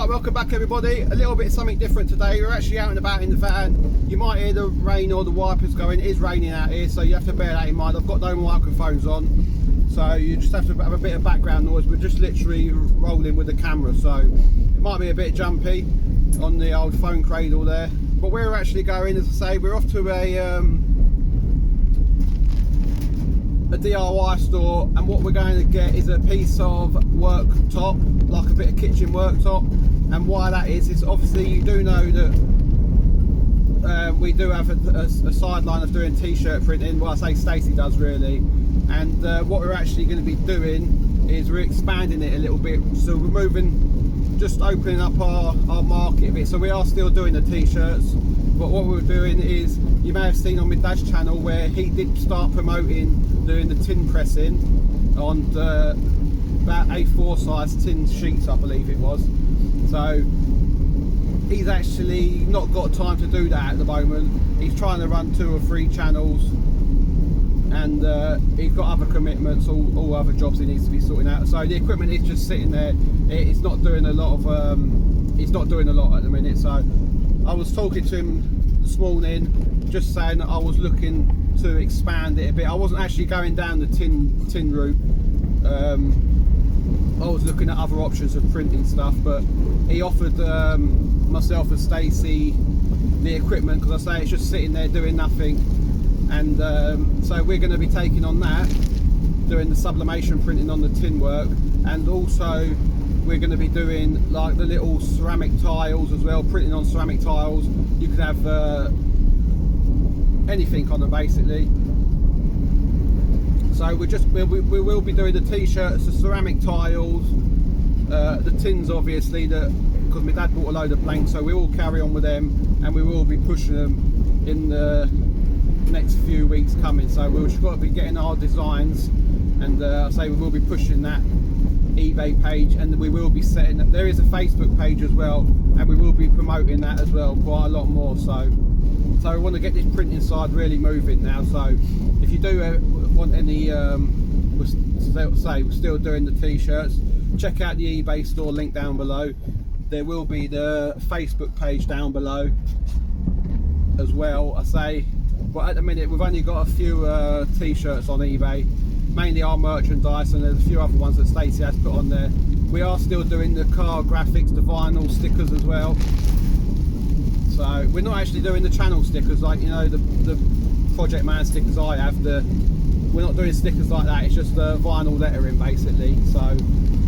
Right, welcome back everybody. A little bit something different today. We're actually out and about in the van. You might hear the rain or the wipers going. It is raining out here, so you have to bear that in mind. I've got no microphones on, so you just have to have a bit of background noise. We're just literally rolling with the camera, so it might be a bit jumpy on the old phone cradle there. But we're actually going, as I say, we're off to a DIY store, and what we're going to get is a piece of worktop, like a bit of kitchen worktop. And why that is obviously you do know that we do have a sideline of doing t-shirt printing. Well, I say Stacey does really, and what we're actually going to be doing is we're expanding it a little bit. So we're moving, just opening up our market a bit. So we are still doing the t-shirts, but what we're doing is, you may have seen on my dad's channel where he did start promoting doing the tin pressing on the about A4 size tin sheets, I believe it was. So he's actually not got time to do that at the moment. He's trying to run 2 or 3 channels, and he's got other commitments, all other jobs he needs to be sorting out. So the equipment is just sitting there. It's not doing a lot of it's not doing a lot at the minute. So I was talking to him this morning, just saying that I was looking to expand it a bit. I wasn't actually going down the tin route. I was looking at other options of printing stuff, but he offered myself and Stacey the equipment, because I say it's just sitting there doing nothing. And so we're going to be taking on that, doing the sublimation printing on the tin work, and also we're going to be doing like the little ceramic tiles as well, printing on ceramic tiles. You could have anything on them basically. So we will be doing the t-shirts, the ceramic tiles, the tins obviously, because my dad bought a load of blanks, so we will carry on with them, and we will be pushing them in the next few weeks coming. So we've just got to be getting our designs, and I say we will be pushing that eBay page, and we will be setting, there is a Facebook page as well, and we will be promoting that as well quite a lot more. So we want to get this printing side really moving now. So if you do want any, we're still doing the t-shirts, check out the eBay store link down below. There will be the Facebook page down below as well. I say, but at the minute we've only got a few t-shirts on eBay, mainly our merchandise, and there's a few other ones that Stacey has put on there. We are still doing the car graphics, the vinyl stickers as well. So we're not actually doing the channel stickers, like, you know, the Project Man stickers I have. We're not doing stickers like that. It's just the vinyl lettering basically. So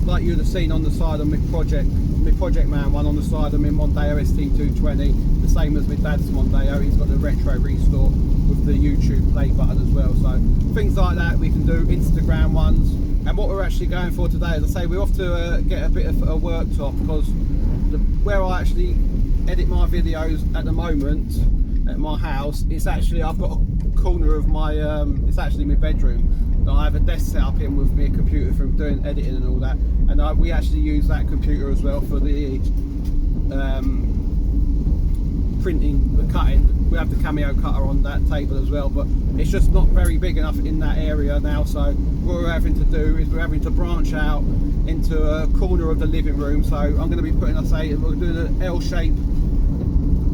like you'd have seen on the side of my Project Man one, on the side of my Mondeo ST220, the same as my dad's Mondeo. He's got the retro restore with the YouTube play button as well. So things like that we can do, Instagram ones. And what we're actually going for today, as I say, we're off to get a bit of a worktop, because where I actually edit my videos at the moment at my house, it's actually, I've got a corner of my it's actually my bedroom that I have a desk set up in with me, a computer for doing editing and all that, and we actually use that computer as well for the printing, the cutting. We have the Cameo cutter on that table as well, but it's just not very big enough in that area now. So what we're having to do is we're having to branch out into a corner of the living room. So I'm going to be putting, we're doing an L-shaped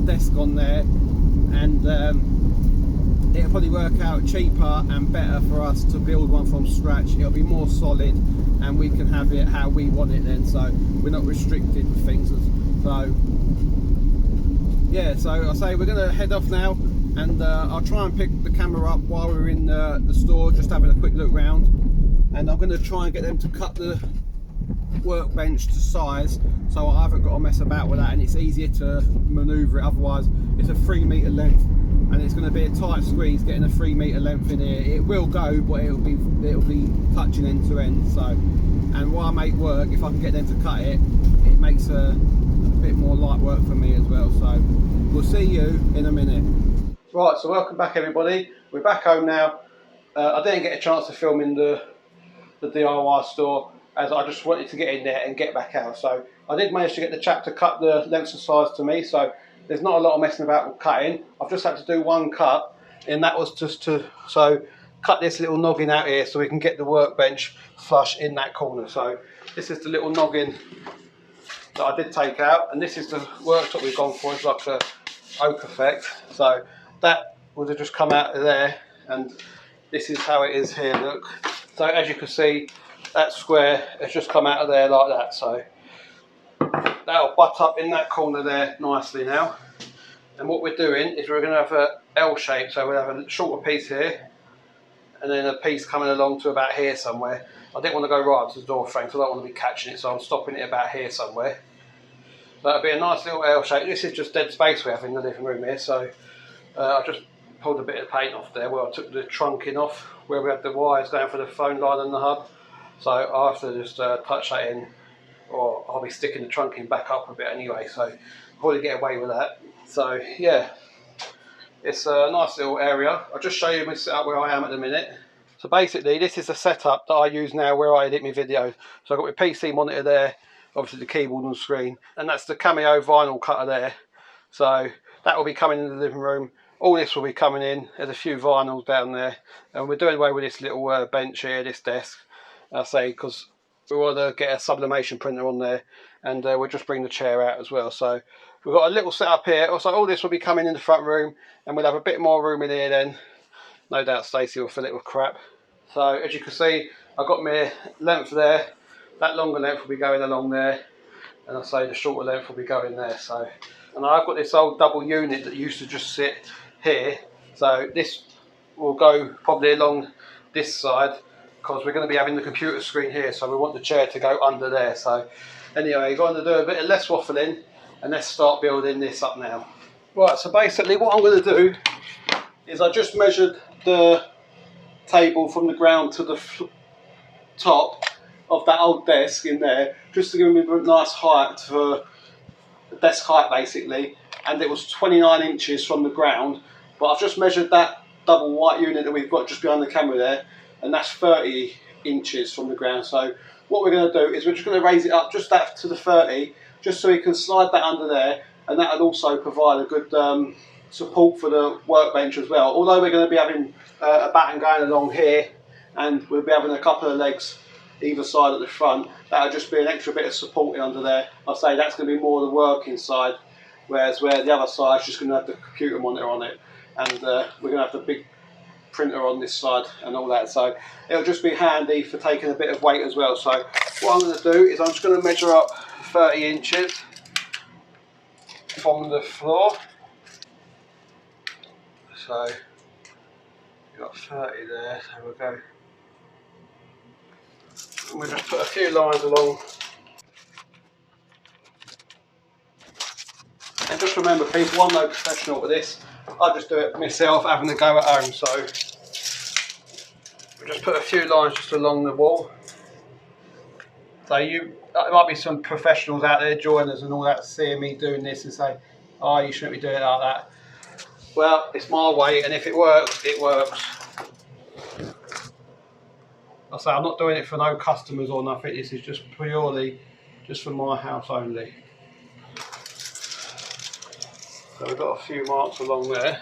desk on there, and it'll probably work out cheaper and better for us to build one from scratch. It'll be more solid, and we can have it how we want it then, so we're not restricted with things. So yeah, so I say we're going to head off now, and I'll try and pick the camera up while we're in the store, just having a quick look round, and I'm going to try and get them to cut the workbench to size, so I haven't got to mess about with that, and it's easier to manoeuvre it. Otherwise it's a 3 metre length, and it's going to be a tight squeeze getting a 3 metre length in here. It will go, but it'll be touching end to end. So, and while I make work, if I can get them to cut it, it makes a bit more light work for me as well. So we'll see you in a minute. Right, so welcome back everybody. We're back home now. I didn't get a chance to film in the DIY store, as I just wanted to get in there and get back out. So I did manage to get the chap to cut the lengths and size to me, so there's not a lot of messing about with cutting. I've just had to do one cut, and that was just to cut this little noggin out here so we can get the workbench flush in that corner. So this is the little noggin that I did take out, and this is the worktop we've gone for. It's like a oak effect, so that would have just come out of there, and this is how it is here, look. So as you can see, that square has just come out of there like that, so that'll butt up in that corner there nicely now. And what we're doing is we're going to have a L shape, so we'll have a shorter piece here and then a piece coming along to about here somewhere. I didn't want to go right up to the door frame, so I don't want to be catching it, so I'm stopping it about here somewhere. That'll be a nice little L shape. This is just dead space we have in the living room here, so I just pulled a bit of paint off there where I took the trunking off, where we had the wires going for the phone line and the hub. So I have to just touch that in, or I'll be sticking the trunking back up a bit anyway, so I'll probably get away with that. So yeah, it's a nice little area. I'll just show you my setup where I am at the minute. So basically this is the setup that I use now where I edit my videos. So I've got my PC monitor there, obviously the keyboard and screen, and that's the Cameo vinyl cutter there. So that will be coming in the living room. All this will be coming in. There's a few vinyls down there, and we're doing away with this little bench here, this desk. I say because we want to get a sublimation printer on there, and we'll just bring the chair out as well. So we've got a little setup here. Also, all this will be coming in the front room, and we'll have a bit more room in here then. No doubt Stacey will fill it with crap. So as you can see, I've got my length there. That longer length will be going along there, and I say the shorter length will be going there. So, and I've got this old double unit that used to just sit here. So this will go probably along this side, because we're going to be having the computer screen here, so we want the chair to go under there. So anyway, you're going to do a bit of less waffling, and let's start building this up now. Right, so basically what I'm going to do is I just measured the table from the ground to the top of that old desk in there, just to give me a nice height for the desk height basically, and it was 29 inches from the ground, but I've just measured that double white unit that we've got just behind the camera there, and that's 30 inches from the ground. So what we're going to do is we're just going to raise it up just that to the 30, just so we can slide that under there, and that will also provide a good support for the workbench as well. Although we're going to be having a batten going along here, and we'll be having a couple of legs either side at the front, that'll just be an extra bit of support under there. I'll say that's going to be more the working side, whereas where the other side's just going to have the computer monitor on it, and we're going to have the big printer on this side and all that, so it'll just be handy for taking a bit of weight as well. So what I'm going to do is I'm just going to measure up 30 inches from the floor. So you've got 30 there, so we'll go, and we'll just put a few lines along. And just remember people, I'm no professional with this, I just do it myself having a go at home. So we'll just put a few lines just along the wall. So there might be some professionals out there, joiners and all that, seeing me doing this and say, oh, you shouldn't be doing it like that. Well, it's my way, and if it works, it works. I say I'm not doing it for no customers or nothing, this is just purely just for my house only. So we've got a few marks along there.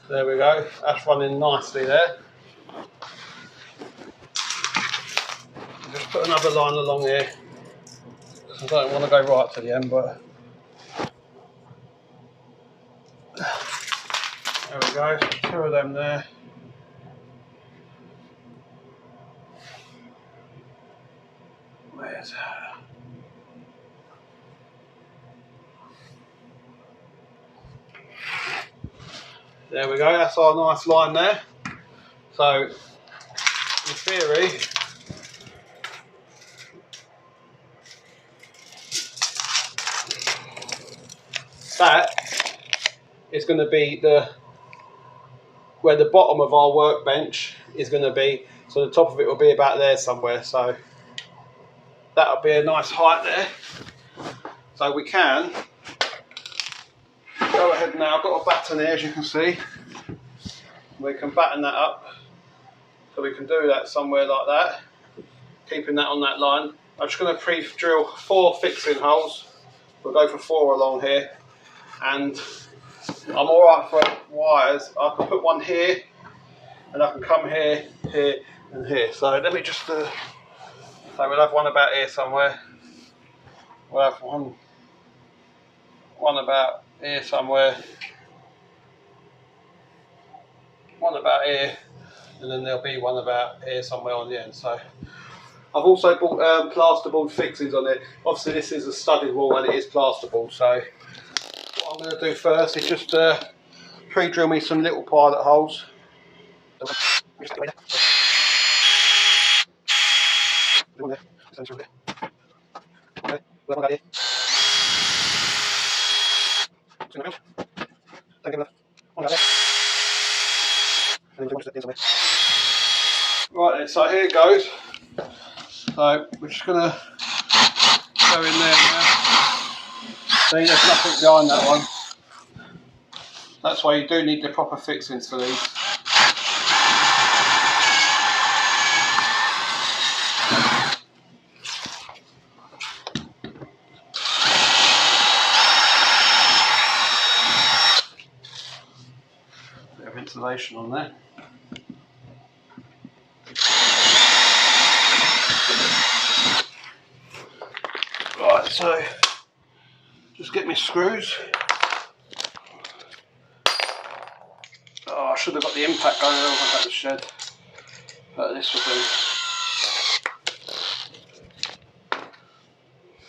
There we go, that's running nicely there. Just put another line along here. I don't want to go right to the end, but there we go, two of them there. Where's there we go, that's our nice line there. So in theory, that is going to be where the bottom of our workbench is going to be. So the top of it will be about there somewhere. So that'll be a nice height there. So we can go ahead now. I've got a batten here, as you can see. We can batten that up. So we can do that somewhere like that, keeping that on that line. I'm just going to pre-drill 4 fixing holes. We'll go for 4 along here, and I'm alright for wires. I can put one here, and I can come here, here, and here. So let me just, so we'll have one about here somewhere. We'll have one about here somewhere. One about here, and then there'll be one about here somewhere on the end. So I've also bought plasterboard fixings on it. Obviously this is a studded wall and it is plasterboard, so what I'm going to do first is just pre-drill me some little pilot holes. Right then, so here it goes. So we're just going to go in there now. See, there's nothing behind that one. That's why you do need the proper fixings for these. Bit of insulation on there. Right, so just get my screws. Oh, I should have got the impact going over at the shed, but this will do.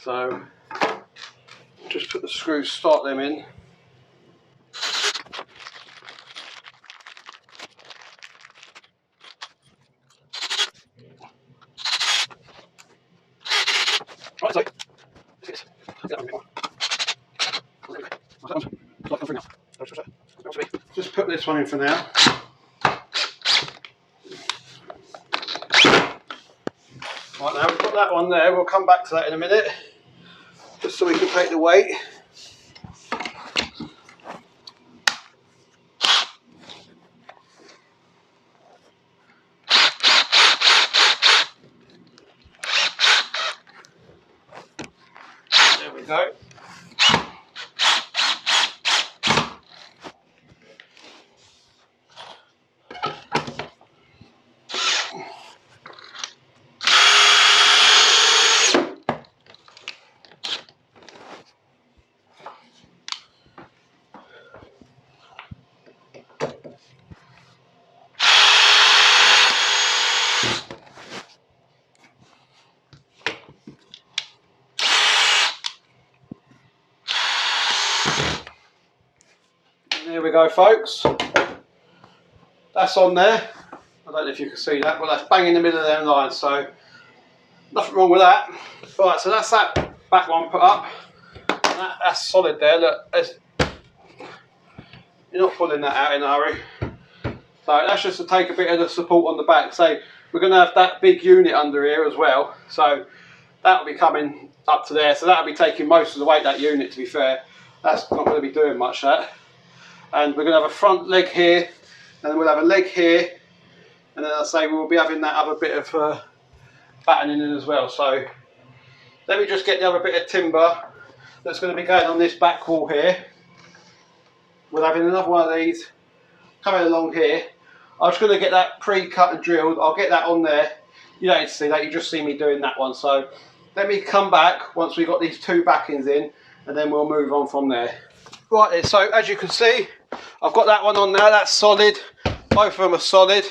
So just put the screws, start them in. Right, so just put this one in for now. Right, now we've got that one there, we'll come back to that in a minute, just so we can take the weight. There we go. There we go, folks. That's on there. I don't know if you can see that, but that's bang in the middle of them lines, so nothing wrong with that. Right, so that's that back one put up. That's solid there. Look, you're not pulling that out in a hurry. So that's just to take a bit of the support on the back. So we're going to have that big unit under here as well. So that'll be coming up to there. So that'll be taking most of the weight, that unit, to be fair. That's not going to be doing much, that. And we're going to have a front leg here, and then we'll have a leg here, and then I'll say we'll be having that other bit of battening in as well. So let me just get the other bit of timber that's going to be going on this back wall here. We're having another one of these coming along here. I'm just going to get that pre-cut and drilled. I'll get that on there. You don't need to see that, you just see me doing that one. So let me come back once we've got these two backings in, and then we'll move on from there. Right then, so as you can see, I've got that one on now, that's solid. Both of them are solid.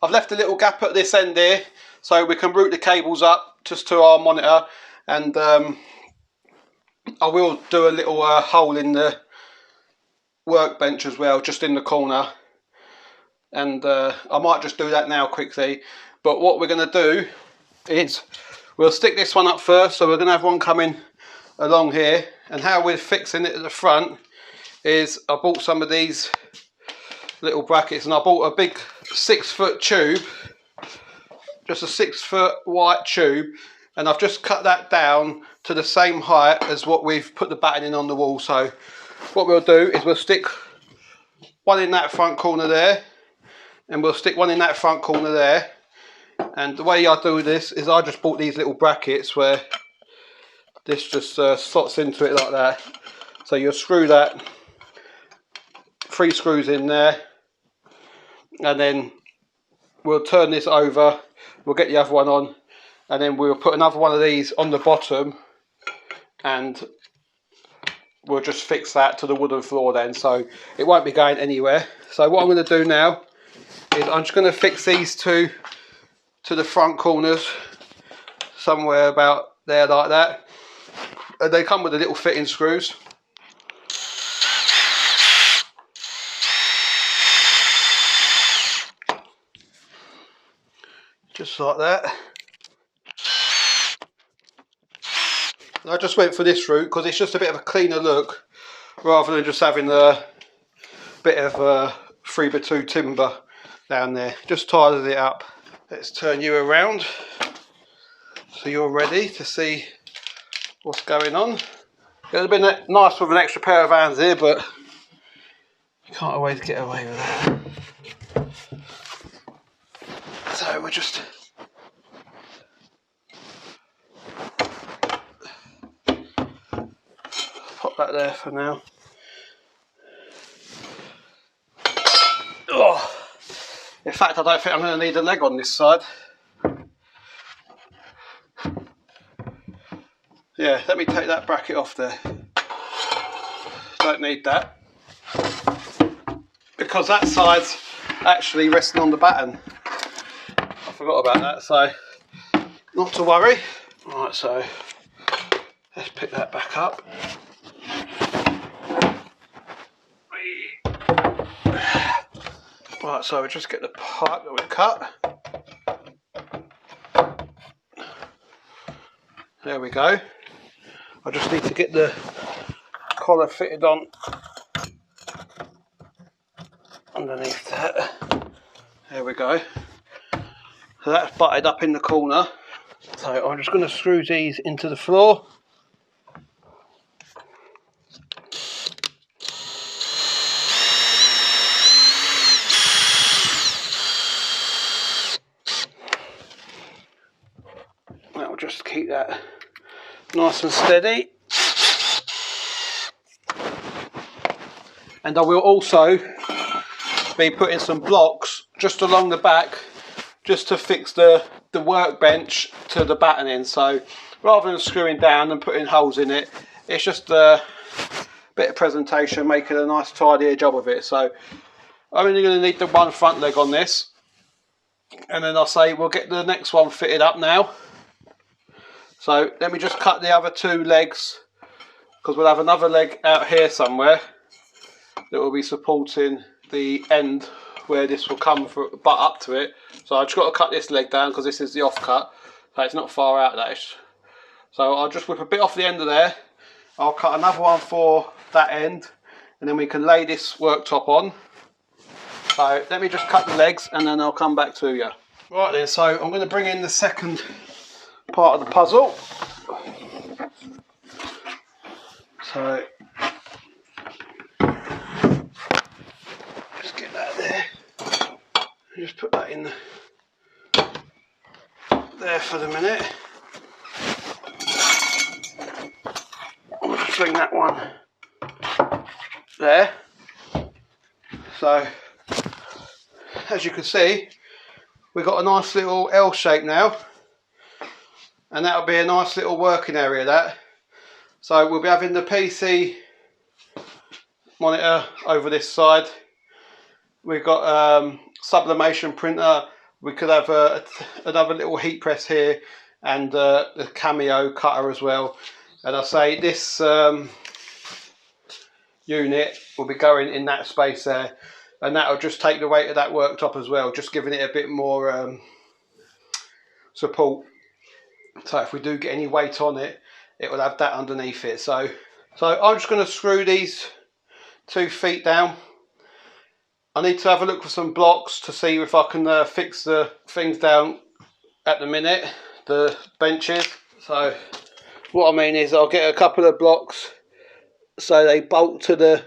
I've left a little gap at this end here, so we can route the cables up just to our monitor, and I will do a little hole in the workbench as well, just in the corner, and I might just do that now quickly. But what we're going to do is we'll stick this one up first, so we're going to have one coming along here, and how we're fixing it at the front is I bought some of these little brackets, and I bought a big 6-foot tube, just a 6-foot white tube, and I've just cut that down to the same height as what we've put the batting in on the wall. So what we'll do is we'll stick one in that front corner there, and we'll stick one in that front corner there. And the way I do this is I just bought these little brackets where this just slots into it like that. So you'll screw that 3 screws in there, and then we'll turn this over, we'll get the other one on, and then we'll put another one of these on the bottom, and we'll just fix that to the wooden floor then, so it won't be going anywhere. So what I'm going to do now is I'm just going to fix these two to the front corners, somewhere about there like that. And they come with the little fitting screws. Just like that. And I just went for this route because it's just a bit of a cleaner look, rather than just having a bit of 3x2 timber down there. Just tidies it up. Let's turn you around so you're ready to see what's going on. It would have been nice with an extra pair of hands here, but you can't always get away with that. So we'll just pop that there for now. Oh, in fact, I don't think I'm going to need a leg on this side. Yeah, let me take that bracket off there. Don't need that, because that side's actually resting on the batten. I forgot about that, so not to worry. Right, so let's pick that back up. Right, so we just get the pipe that we cut. There we go. I just need to get the collar fitted on underneath that. There we go. So that's butted up in the corner. So I'm just going to screw these into the floor. That will just keep that nice and steady. And I will also be putting some blocks just along the back, just to fix the workbench to the battening. So rather than screwing down and putting holes in it, it's just a bit of presentation, making a nice tidy job of it. So I'm only going to need the one front leg on this, and then I'll say we'll get the next one fitted up now. So let me just cut the other 2 legs, because we'll have another leg out here somewhere that will be supporting the end where this will come for, butt up to it. So I've just got to cut this leg down because this is the offcut, so it's not far out of that. So I'll just whip a bit off the end of there. I'll cut another one for that end, and then we can lay this worktop on. So let me just cut the legs and then I'll come back to you. Right then, so I'm going to bring in the second part of the puzzle. So just get that there. Just put that in there for the minute. I'll just bring that one there. So as you can see, we've got a nice little L shape now, and that'll be a nice little working area, that. So we'll be having the PC monitor over this side. We've got sublimation printer. We could have another little heat press here, and the Cameo cutter as well. And I say this unit will be going in that space there, and that'll just take the weight of that worktop as well, just giving it a bit more support. So if we do get any weight on it, it will have that underneath it. So I'm just going to screw these 2 feet down. I need to have a look for some blocks to see if I can fix the things down at the minute, the benches. So what I mean is I'll get a couple of blocks so they bolt to the,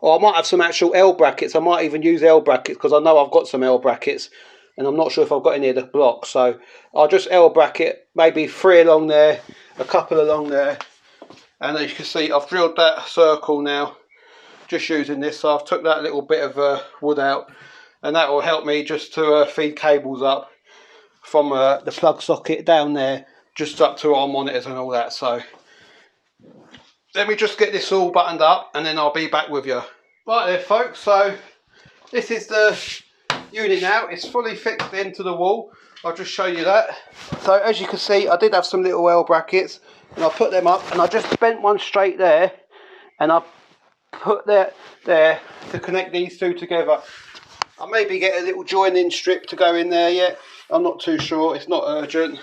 or I might have some actual L brackets. I might even use L brackets because I know I've got some L brackets, and I'm not sure if I've got any of the blocks. So I'll just L bracket, maybe 3 along there, a couple along there, and as you can see I've drilled that circle now just using this. So I've took that little bit of wood out, and that will help me just to feed cables up from the plug socket down there just up to our monitors and all that. So let me just get this all buttoned up and then I'll be back with you. Right there folks, so this is the unit now. It's fully fixed into the wall. I'll just show you that. So as you can see, I did have some little L brackets and I put them up, and I just bent one straight there and I put that there to connect these two together. I maybe get a little joining strip to go in there yet. I'm not too sure, it's not urgent.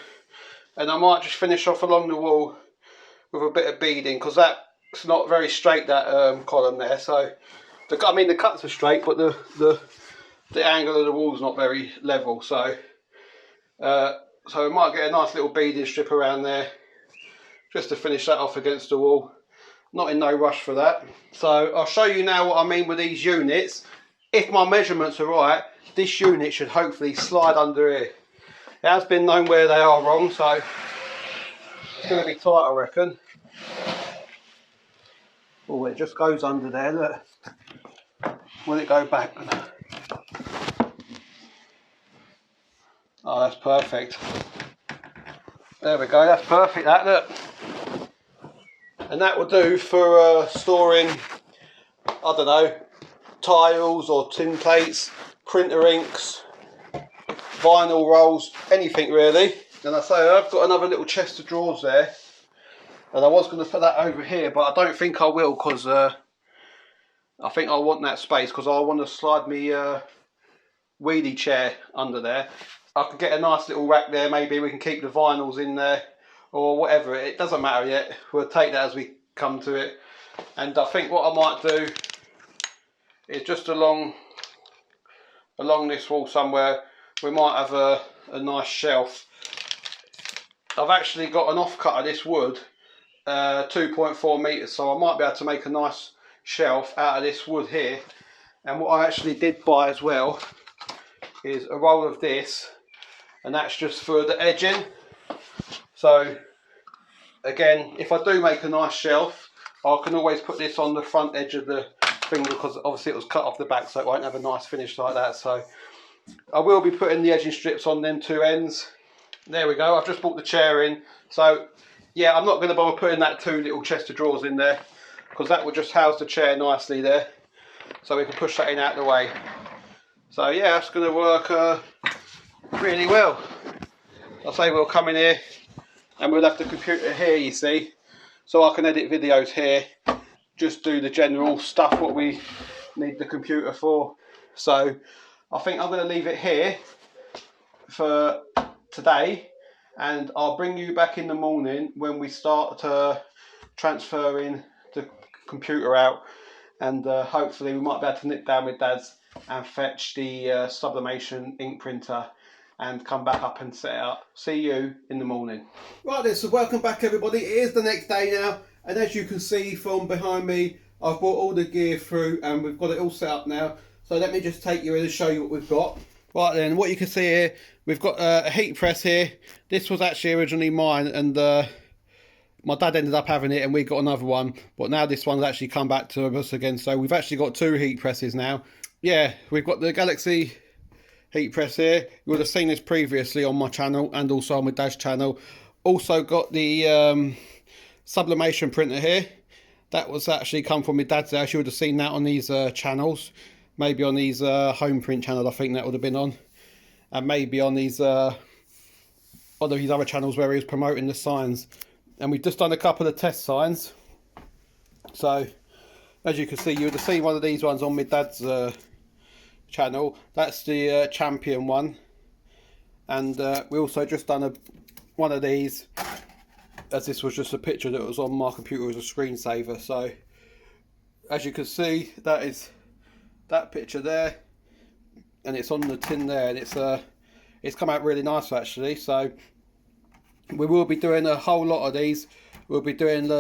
And I might just finish off along the wall with a bit of beading, because that's not very straight, that column there. So I mean the cuts are straight, but the angle of the wall's not very level. So we might get a nice little beading strip around there just to finish that off against the wall. Not in no rush for that. So I'll show you now what I mean with these units. If my measurements are right, this unit should hopefully slide under here. It has been known where they are wrong, so it's going to be tight, I reckon. Oh, it just goes under there, look. Will it go back? Oh, that's perfect. There we go, that's perfect, that, look. And that will do for storing, I don't know, tiles or tin plates, printer inks, vinyl rolls, anything really. And I say I've got another little chest of drawers there, and I was going to put that over here, but I don't think I will, because I think I want that space, because I want to slide me wheelie chair under there. I could get a nice little rack there, maybe we can keep the vinyls in there or whatever. It doesn't matter yet, we'll take that as we come to it. And I think what I might do is just along this wall somewhere, we might have a nice shelf. I've actually got an offcut of this wood, 2.4 metres, so I might be able to make a nice shelf out of this wood here. And what I actually did buy as well is a roll of this, and that's just for the edging. So again, if I do make a nice shelf, I can always put this on the front edge of the thing, because obviously it was cut off the back, so it won't have a nice finish like that. So I will be putting the edging strips on them two ends. There we go, I've just brought the chair in. So yeah, I'm not going to bother putting that two little chest of drawers in there, because that will just house the chair nicely there, so we can push that in out of the way. So yeah, that's going to work really well. I'll say we'll come in here and we'll have the computer here, you see, so I can edit videos here, just do the general stuff what we need the computer for. So I think I'm going to leave it here for today, and I'll bring you back in the morning when we start transferring the computer out, and hopefully we might be able to nip down with Dad's and fetch the sublimation ink printer and come back up and set it up. See you in the morning. Right then, so welcome back everybody. It is the next day now, and as you can see from behind me, I've brought all the gear through and we've got it all set up now. So let me just take you in and show you what we've got. Right then, what you can see here, we've got a heat press here. This was actually originally mine, and my dad ended up having it and we got another one, but now this one's actually come back to us again, so we've actually got two heat presses now. Yeah, we've got the Galaxy heat press here. You would have seen this previously on my channel and also on my Dad's channel. Also got the sublimation printer here. That was actually come from my Dad's house. You would have seen that on these channels. Maybe on these home print channel, I think that would have been on. And maybe on these other channels where he was promoting the signs. And we've just done a couple of test signs. So, as you can see, you would have seen one of these ones on my Dad's channel. That's the champion one. And we also just done one of these, as this was just a picture that was on my computer as a screensaver. So, as you can see, that is that picture there, and it's on the tin there, and it's come out really nice actually. So we will be doing a whole lot of these. We'll be doing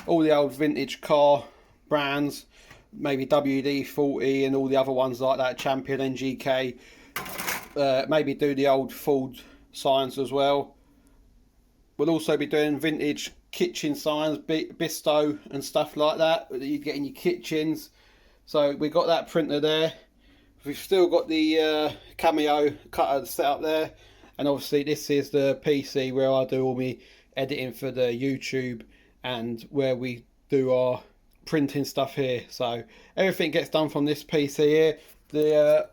all the old vintage car brands, maybe WD-40 and all the other ones like that, Champion, NGK, maybe do the old Ford signs as well. We'll also be doing vintage kitchen signs, Bisto and stuff like that you get in your kitchens. So we got that printer there. We've still got the Cameo cutter set up there, and obviously this is the PC where I do all my editing for the YouTube and where we do our printing stuff here. So everything gets done from this PC here. The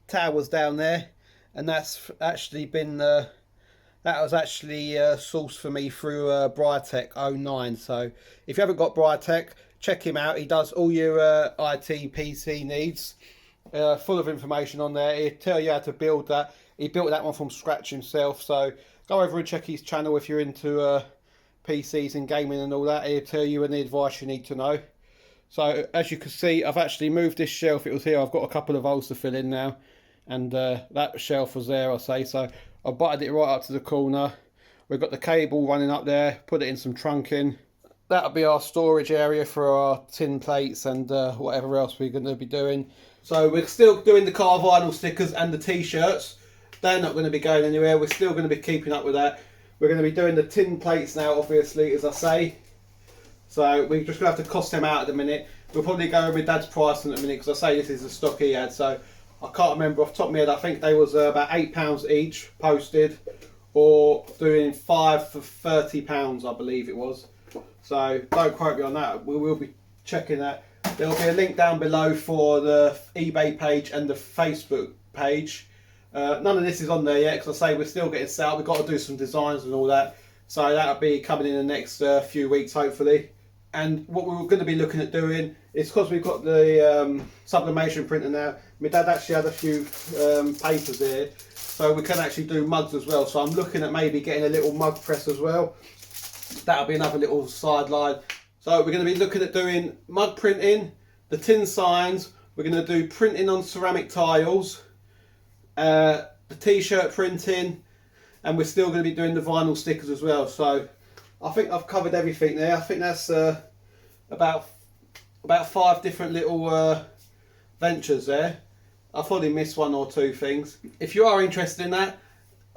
tower's down there, and that's actually been that was actually sourced for me through Brytech 09. So if you haven't got Brytech, check him out. He does all your IT PC needs. Full of information on there. He'll tell you how to build that. He built that one from scratch himself. So go over and check his channel if you're into PCs and gaming and all that. He'll tell you any advice you need to know. So as you can see, I've actually moved this shelf. It was here. I've got a couple of holes to fill in now, and that shelf was there, I say. So I butted it right up to the corner. We've got the cable running up there. Put it in some trunking. That'll be our storage area for our tin plates and whatever else we're going to be doing. So we're still doing the car vinyl stickers and the t-shirts. They're not going to be going anywhere. We're still going to be keeping up with that. We're going to be doing the tin plates now, obviously, as I say. So we're just going to have to cost them out at the minute. We'll probably go with Dad's price in a minute, because I say this is the stock he had. So I can't remember off the top of my head. I think they was about £8 each posted, or doing 5 for £30, I believe it was. So don't quote me on that. We will be checking that. There'll be a link down below for the eBay page and the Facebook page. None of this is on there yet, because I say we're still getting set up. We've got to do some designs and all that. So that'll be coming in the next few weeks, hopefully. And what we're going to be looking at doing is, because we've got the sublimation printer now, my dad actually had a few papers there, so we can actually do mugs as well. So I'm looking at maybe getting a little mug press as well. That'll be another little sideline. So we're going to be looking at doing mug printing, the tin signs. We're going to do printing on ceramic tiles, the t-shirt printing, and we're still going to be doing the vinyl stickers as well. So I think I've covered everything there. I think that's about 5 different little ventures there. I've probably missed 1 or 2 things. If you are interested in that,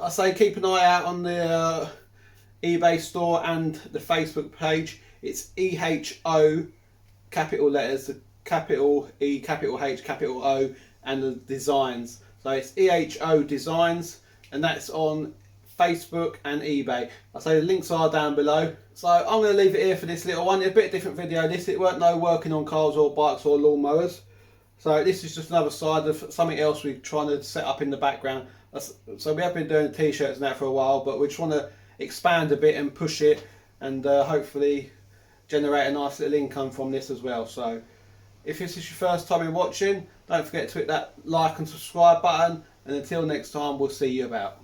I say keep an eye out on the eBay store and the Facebook page. It's EHO, capital letters, the capital E, capital H, capital O, and the designs. So it's EHO Designs, and that's on Facebook and eBay. I say the links are down below. So I'm going to leave it here for this little one. It's a bit different video. It weren't no working on cars or bikes or lawnmowers. So this is just another side of something else we're trying to set up in the background. So we have been doing t-shirts now for a while, but we're trying to expand a bit and push it, and hopefully generate a nice little income from this as well. So if this is your first time in watching, don't forget to hit that like and subscribe button, and until next time, we'll see you about.